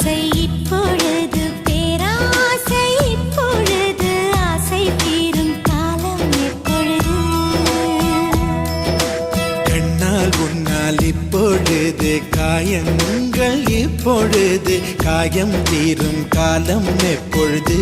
ஆசை இப்பொழுது பேராசை இப்பொழுது ஆசை தீரும் காலம் எப்பொழுது கண்ணால் உன்னால் இப்பொழுது காயங்கள் இப்பொழுது காயம் தீரும் காலம் எப்பொழுது